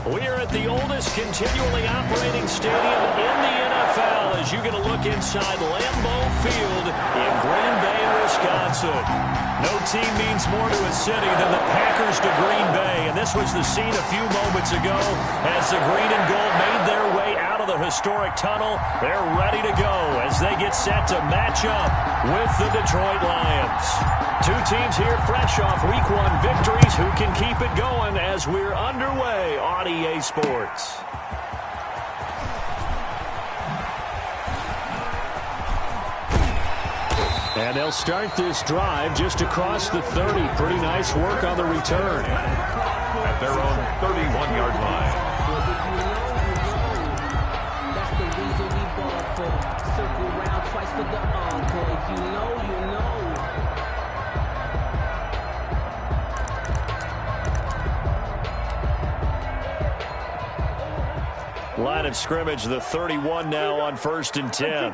We are at the oldest continually operating stadium in the NFL as you get a look inside Lambeau Field in Green Bay, Wisconsin. No team means more to a city than the Packers to Green Bay, and this was the scene a few moments ago as the green and gold made their way out of the historic tunnel. They're ready to go as they get set to match up with the Detroit Lions. Two teams here fresh off Week 1 victories who can keep it going as we're underway on EA Sports. And they'll start this drive just across the 30. Pretty nice work on the return. At their own 31-yard line. That's the reason we ball for. Circle round twice for the encore. If you know, you know. Line of scrimmage, the 31 now on 1st and 10.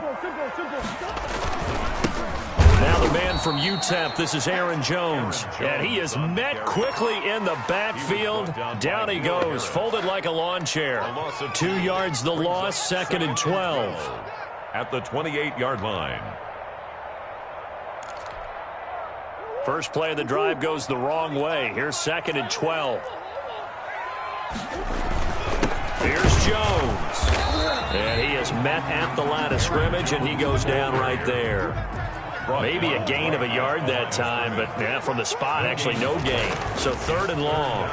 Now the man from UTEP, this is Aaron Jones. And he is met quickly in the backfield. Down he goes, folded like a lawn chair. 2 yards the loss, 2nd and 12. At the 28-yard line. First play of the drive goes the wrong way. Here's 2nd and 12. Here's Jones. And he is met at the line of scrimmage, and he goes down right there. Maybe a gain of a yard that time, but from the spot, actually no gain. So 3rd and long.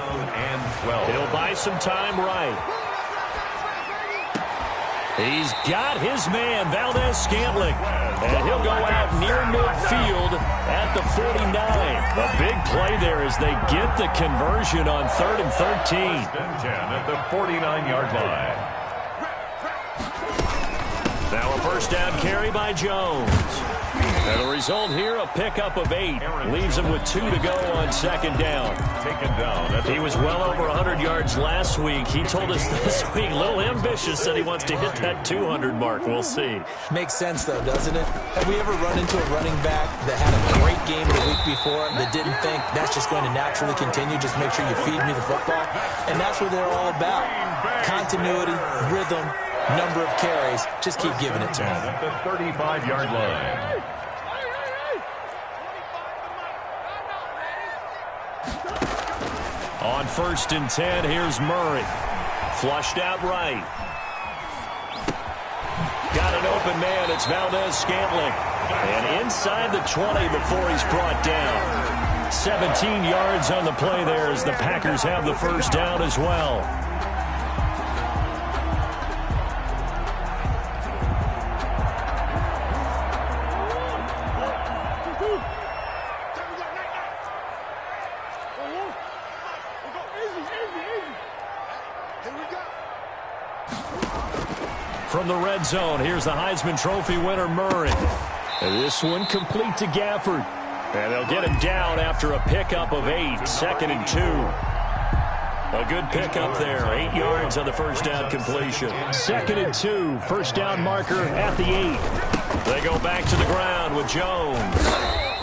He'll buy some time right. He's got his man, Valdez-Scantling. And he'll go out near midfield at the 49. A big play there as they get the conversion on 3rd and 13. 10 at the 49-yard line. Now a first down carry by Jones. And the result here, a pickup of 8. Leaves him with 2 to go on 2nd down. Taken down. He was well over 100 yards last week. He told us this week, a little ambitious, said he wants to hit that 200 mark. We'll see. Makes sense, though, doesn't it? Have we ever run into a running back that had a great game the week before that didn't think that's just going to naturally continue? Just make sure you feed me the football. And that's what they're all about. Continuity, rhythm, number of carries. Just keep giving it to him. At the 35-yard line. On 1st and 10, here's Murray. Flushed out right. Got an open man. It's Valdez-Scantling. And inside the 20 before he's brought down. 17 yards on the play there as the Packers have the first down as well. From the red zone, here's the Heisman Trophy winner, Murray. And this one complete to Gafford. And they'll get him down after a pickup of 8, 2nd and 2. A good pickup there, 8 yards on the first down completion. 2nd and 2, first down marker at the 8. They go back to the ground with Jones.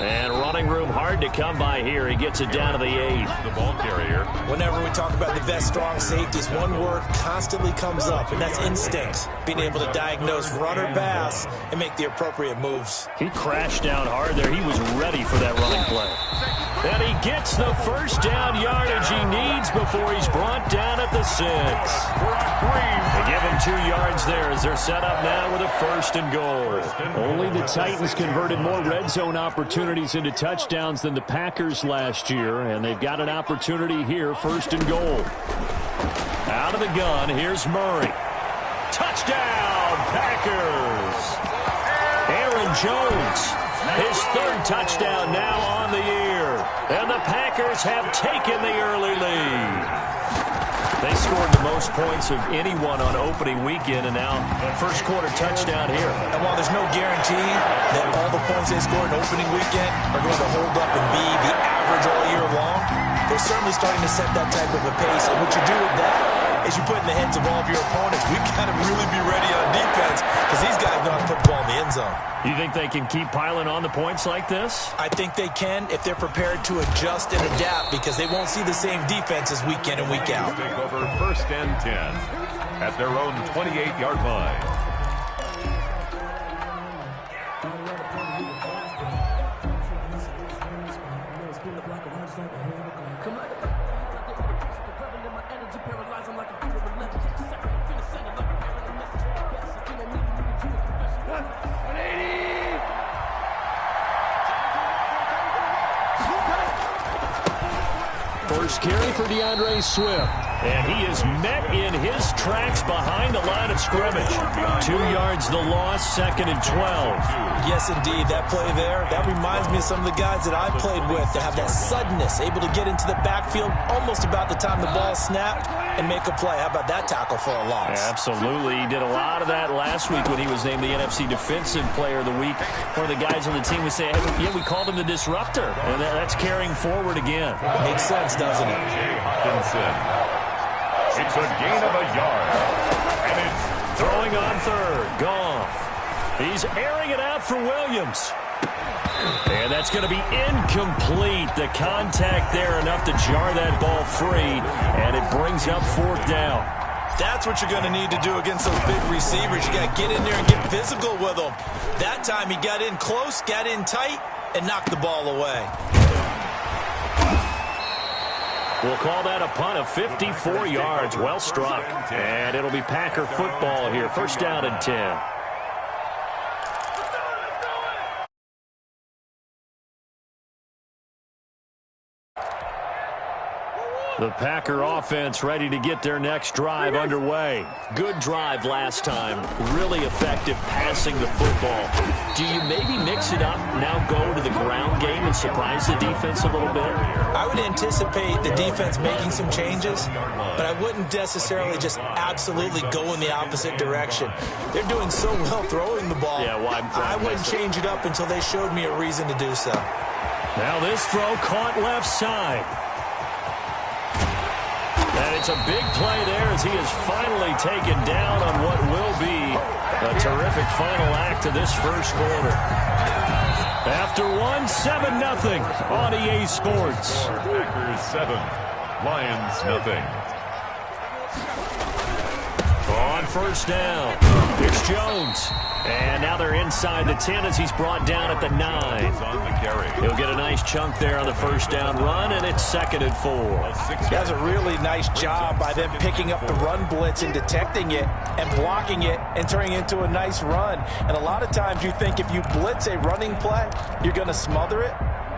And running room hard to come by here. He gets it down to the 8. The ball carrier. Whenever we talk about the best strong safeties, one word constantly comes up, and that's instincts. Being able to diagnose run or pass and make the appropriate moves. He crashed down hard there. He was ready for that running play. And he gets the first down yardage he needs before he's brought down at the 6. They give him 2 yards there as they're set up now with a 1st and goal. Only the Titans converted more red zone opportunities into touchdowns than the Packers last year, and they've got an opportunity here, 1st and goal. Out of the gun, here's Murray. Touchdown, Packers! Aaron Jones, his 3rd touchdown now on the year, and the Packers have taken the early lead. They scored the most points of anyone on opening weekend, and now first quarter touchdown here. And while there's no guarantee that all the points they scored in opening weekend are going to hold up and be the average all year long, they're certainly starting to set that type of a pace. And what you do with that as you put in the heads of all of your opponents. We've got to really be ready on defense because these guys know how to put the ball in the end zone. You think they can keep piling on the points like this? I think they can if they're prepared to adjust and adapt because they won't see the same defenses week in and week out. Take over 1st and 10 at their own 28-yard line. First carry for DeAndre Swift. And he is met in his tracks behind the line of scrimmage. 2 yards the loss, 2nd and 12. Yes, indeed. That play there, that reminds me of some of the guys that I played with that have that suddenness, able to get into the backfield almost about the time the ball snapped and make a play. How about that tackle for a loss? Yeah, absolutely. He did a lot of that last week when he was named the NFC Defensive Player of the Week. One of the guys on the team would say, hey, yeah, we called him the disruptor. And that's carrying forward again. Makes sense, doesn't it? Jay Hawkinson. It's a gain of a yard. And it's throwing on 3rd. Goff. He's airing it out for Williams. And that's going to be incomplete. The contact there enough to jar that ball free. And it brings up 4th down. That's what you're going to need to do against those big receivers. You got to get in there and get physical with them. That time he got in close, got in tight, and knocked the ball away. We'll call that a punt of 54 yards. Well struck. And it'll be Packer football here. 1st down and 10. The Packer offense ready to get their next drive underway. Good drive last time. Really effective passing the football. Do you maybe mix it up, now go to the ground game and surprise the defense a little bit? I would anticipate the defense making some changes, but I wouldn't necessarily just absolutely go in the opposite direction. They're doing so well throwing the ball. Yeah, why I wouldn't change it up until they showed me a reason to do so. Now this throw caught left side. And it's a big play there as he is finally taken down on what will be a terrific final act of this first quarter. After 7-0 on EA Sports. Packers 7, Lions nothing. On 1st down, it's Jones. And now they're inside the 10 as he's brought down at the 9. On the carry. He'll get a nice chunk there on the 1st down run, and it's 2nd and 4. That's a really nice job by them picking up the run blitz and detecting it and blocking it and turning it into a nice run. And a lot of times you think if you blitz a running play, you're going to smother it.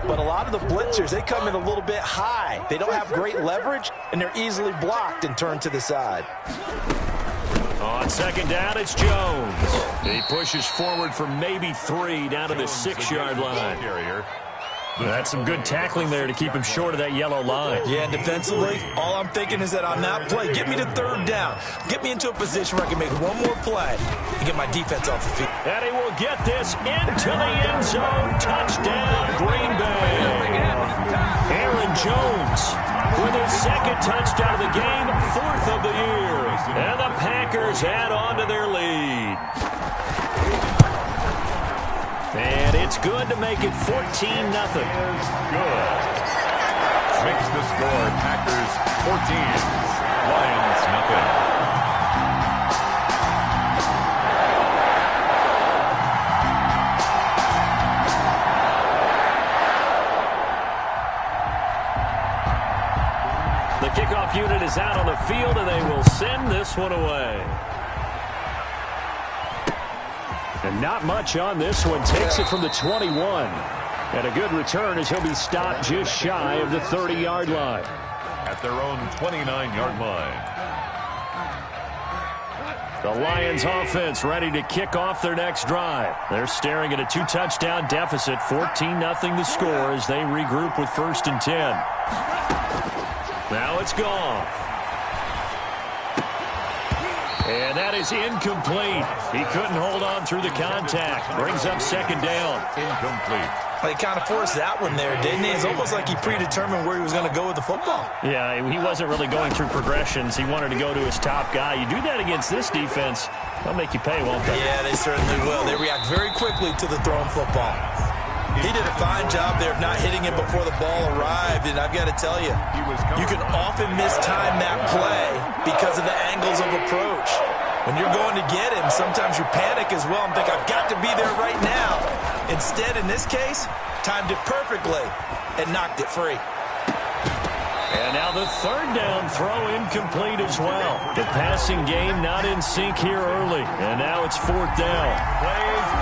But a lot of the blitzers, they come in a little bit high. They don't have great leverage, and they're easily blocked and turned to the side. On 2nd down, it's Jones. He pushes forward for maybe 3 down to the 6-yard line. That's some good tackling there to keep him short of that yellow line. Yeah, and defensively, all I'm thinking is that on that play, get me to 3rd down. Get me into a position where I can make one more play and get my defense off the field. And he will get this into the end zone. Touchdown, Green Bay. Aaron Jones with his 2nd touchdown of the game, 4th of the year. And the Packers add on to their lead. And it's good to make it 14-0. Good. Makes the score Packers 14, Lions nothing. The kickoff unit is out on the field, and they will send this one away. And not much on this one. Takes it from the 21. And a good return as he'll be stopped just shy of the 30-yard line. At their own 29-yard line. The Lions offense ready to kick off their next drive. They're staring at a 2-touchdown deficit, 14-0 the score as they regroup with 1st and 10. Now it's Goff. And that is incomplete. He couldn't hold on through the contact. Brings up 2nd down. Incomplete. He kind of forced that one there, didn't he? It's almost like he predetermined where he was going to go with the football. Yeah, he wasn't really going through progressions. He wanted to go to his top guy. You do that against this defense, they'll make you pay, won't they? Yeah, they certainly will. They react very quickly to the thrown football. He did a fine job there of not hitting him before the ball arrived, and I've got to tell you, you can often mistime that play because of the angles of approach. When you're going to get him, sometimes you panic as well and think, I've got to be there right now. Instead, in this case, timed it perfectly and knocked it free. And now the third down throw incomplete as well. The passing game not in sync here early. And now it's fourth down.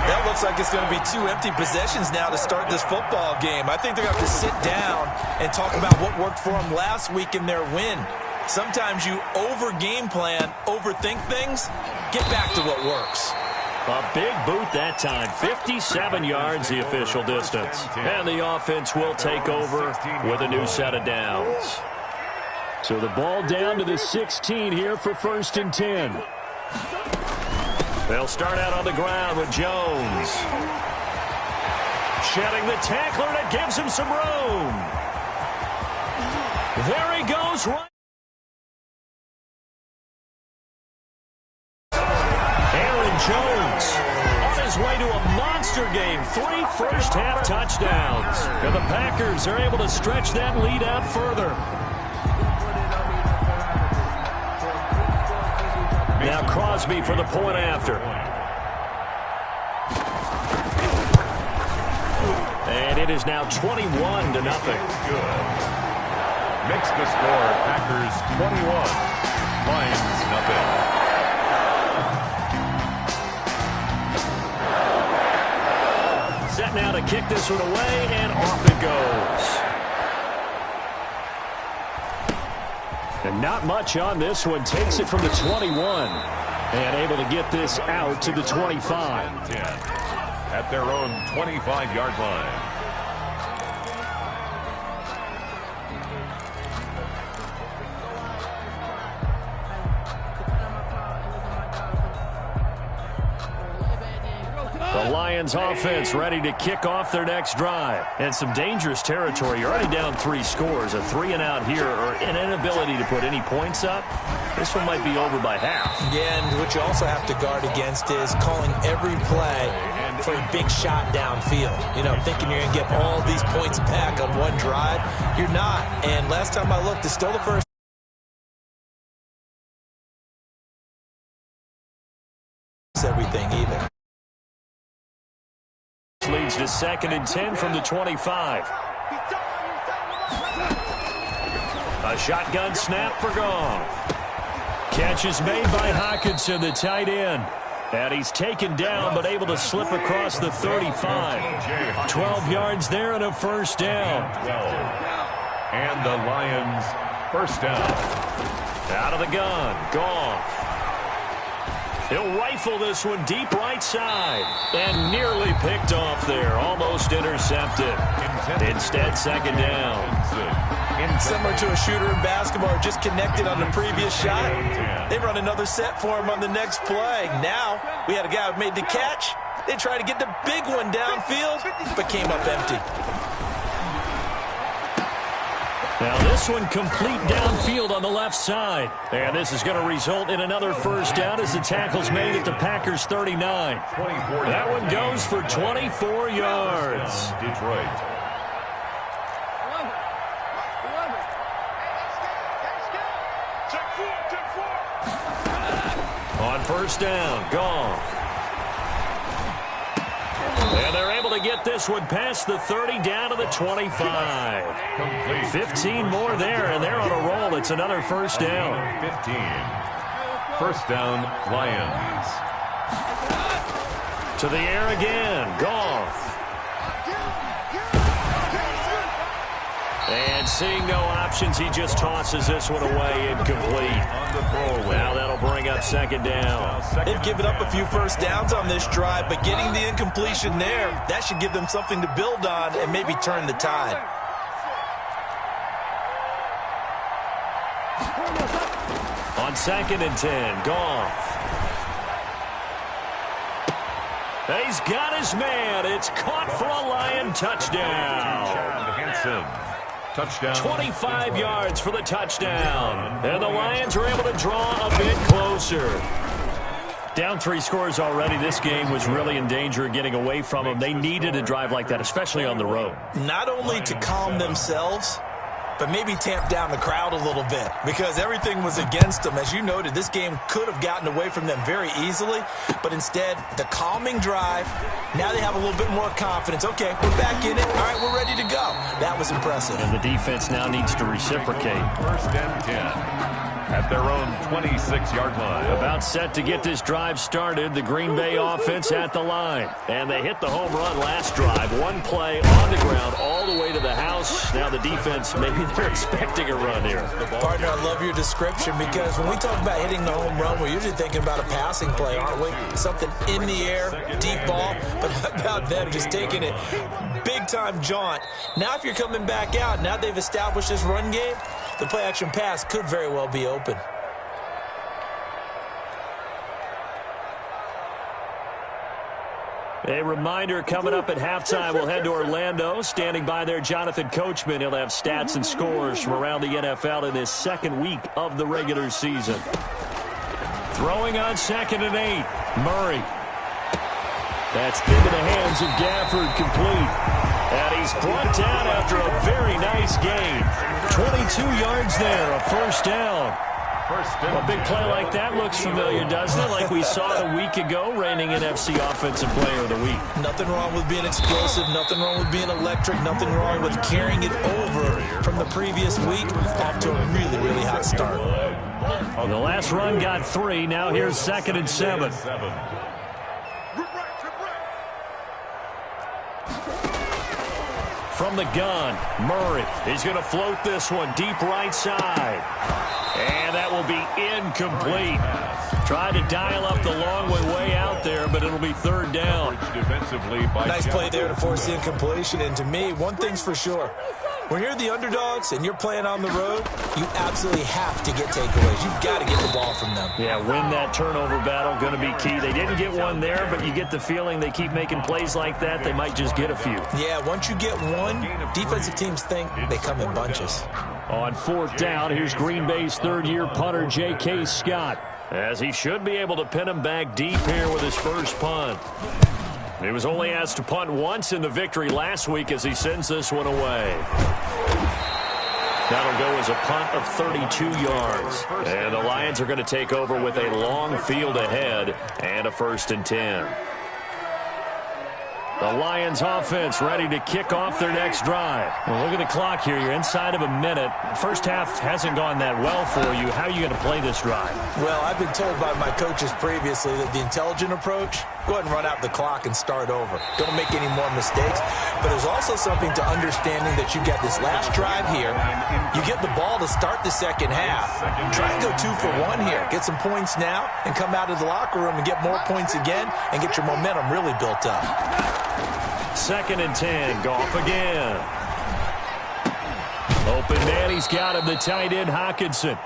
That looks like it's going to be two empty possessions now to start this football game. I think they're going to have to sit down and talk about what worked for them last week in their win. Sometimes you over-game plan, overthink things, get back to what works. A big boot that time. 57 yards, the official distance. And the offense will take over with a new set of downs. So the ball down to the 16 here for 1st and 10. They'll start out on the ground with Jones. Shedding the tackler, and it gives him some room. There he goes right. Jones on his way to a monster game. 3 first-half touchdowns. And the Packers are able to stretch that lead out further. Now Crosby for the point after. And it is now 21-0. Good. Makes the score Packers 21, Lions nothing. Set now to kick this one away, and off it goes. And not much on this one. Takes it from the 21. And able to get this out to the 25. 10 at their own 25-yard line. The Lions offense ready to kick off their next drive. And some dangerous territory. You're already down 3 scores. A 3-and-out here, or an inability to put any points up. This one might be over by half. Yeah, and what you also have to guard against is calling every play for a big shot downfield. You know, thinking you're going to get all these points back on one drive. You're not. And last time I looked, it's still the first. Everything even. Leads to 2nd and 10 from the 25. A shotgun snap for Goff. Catch is made by Hockenson, the tight end. And he's taken down, but able to slip across the 35. 12 yards there and a first down. 12. And the Lions first down. Out of the gun, Goff. He'll rifle this one deep right side. And nearly picked off there. Almost intercepted. Instead, 2nd down. Similar to a shooter in basketball, just connected on the previous shot. They run another set for him on the next play. Now, we had a guy who made the catch. They tried to get the big one downfield, but came up empty. Now this one complete downfield on the left side. And this is going to result in another first down as the tackle's made at the Packers 39. That one goes for 24 yards. Detroit. On first down, Goff. And they're able to get this one past the 30 down to the 25. 15 more there, and they're on a roll. It's another first down. 15. First down, Lions. To the air again, Goff. And seeing no options, he just tosses this one away incomplete. Now that'll bring up 2nd down. They've given up a few first downs on this drive, but getting the incompletion there, that should give them something to build on and maybe turn the tide. On 2nd and 10, Goff. And he's got his man. It's caught for a Lion touchdown. Touchdown. 25 yards for the touchdown. And the Lions are able to draw a bit closer. Down 3 scores already. This game was really in danger of getting away from them. They needed a drive like that, especially on the road. Not only to calm themselves, but maybe tamp down the crowd a little bit because everything was against them. As you noted, this game could have gotten away from them very easily, but instead, the calming drive, now they have a little bit more confidence. Okay, we're back in it. All right, we're ready to go. That was impressive. And the defense now needs to reciprocate. First and 10. At their own 26-yard line. About set to get this drive started. The Green Bay offense at the line. And they hit the home run last drive. One play on the ground all the way to the house. Now the defense, maybe they're expecting a run here. Partner, I love your description because when we talk about hitting the home run, we're usually thinking about a passing play, aren't we? Something in the air, deep ball. But how about them just taking it big-time jaunt? Now if you're coming back out, now they've established this run game, the play-action pass could very well be open. A reminder coming up at halftime. We'll head to Orlando. Standing by there, Jonathan Coachman. He'll have stats and scores from around the NFL in this second week of the regular season. Throwing on 2nd and 8. Murray. That's into the hands of Gafford, complete. And he's brought down after a very nice game. 22 yards there, a first down. A big play like that looks familiar, doesn't it? Like we saw it a week ago, reigning NFC Offensive Player of the Week. Nothing wrong with being explosive, nothing wrong with being electric, nothing wrong with carrying it over from the previous week off to a really, really hot start. The last run got 3. Now here's 2nd and 7. From the gun, Murray. He's going to float this one deep right side. And that will be incomplete. Tried to dial up the long way out there, but it'll be 3rd down. Nice play there to force the incompletion. And to me, one thing's for sure. When you're the underdogs and you're playing on the road, you absolutely have to get takeaways. You've got to get the ball from them. Yeah, win that turnover battle, going to be key. They didn't get one there, but you get the feeling they keep making plays like that, they might just get a few. Yeah, once you get one, defensive teams think they come in bunches. On 4th down, here's Green Bay's 3rd-year punter, J.K. Scott, as he should be able to pin him back deep here with his first punt. He was only asked to punt once in the victory last week as he sends this one away. That'll go as a punt of 32 yards. And the Lions are going to take over with a long field ahead and a 1st and 10. The Lions offense ready to kick off their next drive. Well, look at the clock here. You're inside of a minute. First half hasn't gone that well for you. How are you going to play this drive? Well, I've been told by my coaches previously that the intelligent approach, go ahead and run out the clock and start over. Don't make any more mistakes. But there's also something to understanding that you get this last drive here. You get the ball to start the second half. Try and go 2 for 1 here. Get some points now and come out of the locker room and get more points again and get your momentum really built up. 2nd and 10. Goff again. Open man. He's got him. The tight end, Hockenson.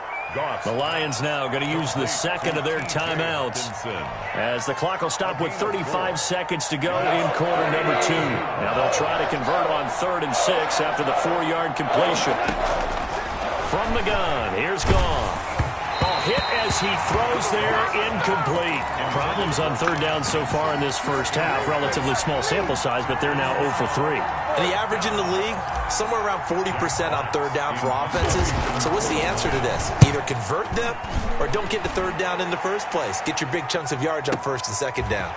The Lions now going to use the 2nd of their timeouts as the clock will stop with 35 seconds to go in quarter number 2. Now they'll try to convert on 3rd and 6 after the 4-yard completion. From the gun, here's Goff. Hit as he throws there, incomplete. Problems on 3rd down so far in this first half. Relatively small sample size, but they're now 0 for 3. And the average in the league, somewhere around 40% on 3rd down for offenses. So what's the answer to this? Either convert them or don't get to 3rd down in the first place. Get your big chunks of yards on 1st and 2nd down.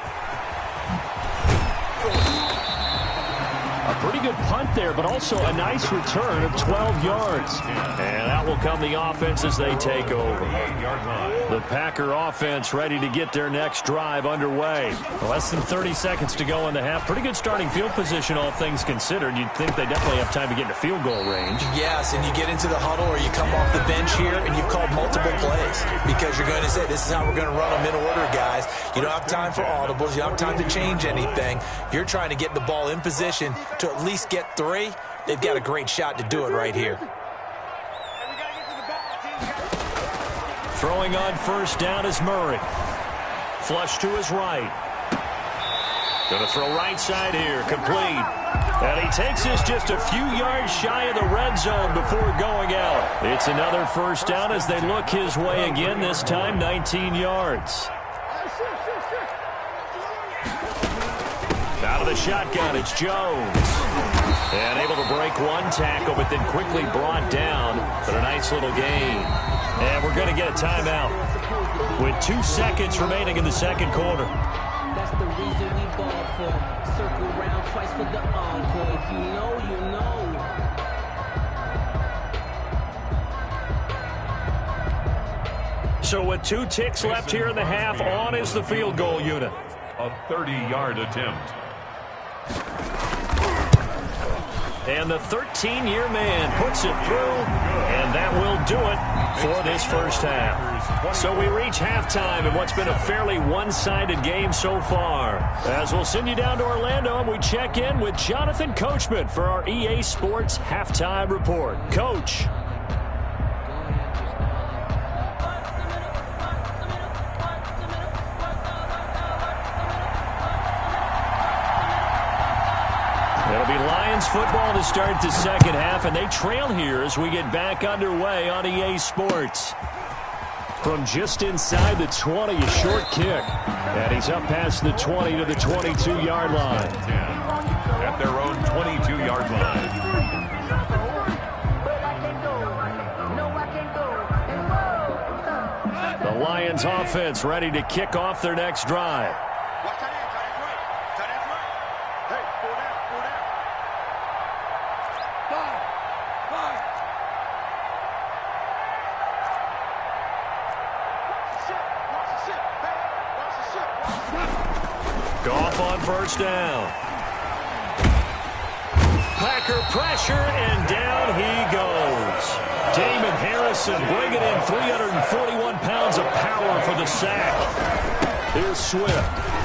A pretty good punt there, but also a nice return of 12 yards. And out will come the offense as they take over. The Packer offense ready to get their next drive underway. Less than 30 seconds to go in the half. Pretty good starting field position, all things considered. You'd think they definitely have time to get into field goal range. Yes, and you get into the huddle or you come off the bench here and you've called multiple plays because you're going to say, this is how we're going to run them in order, guys. You don't have time for audibles. You don't have time to change anything. You're trying to get the ball in position to at least get 3. They've got a great shot to do it right here. Throwing on 1st down is Murray. Flush to his right. Going to throw right side here, complete. And he takes this just a few yards shy of the red zone before going out. It's another first down as they look his way again, this time 19 yards. Out of the shotgun, it's Jones. And able to break one tackle, but then quickly brought down. But a nice little gain. And we're going to get a timeout with 2 seconds remaining in the second quarter. That's the reason we ball for. Circle round twice for the encore. If you know, you know. So with 2 ticks left here in the half, on is the field goal unit. A 30-yard attempt. And the 13-year man puts it through, and that will do it for this first half. So we reach halftime in what's been a fairly one-sided game so far. As we'll send you down to Orlando, and we check in with Jonathan Coachman for our EA Sports Halftime Report. Coach. It'll be Lions football to start the second half, and they trail here as we get back underway on EA Sports. From just inside the 20, a short kick. And he's up past the 20 to the 22-yard line. At their own 22-yard line. The Lions offense ready to kick off their next drive. Goff on first down. Packer pressure, and down he goes. Damon Harrison bringing in 341 pounds of power for the sack. Here's Swift.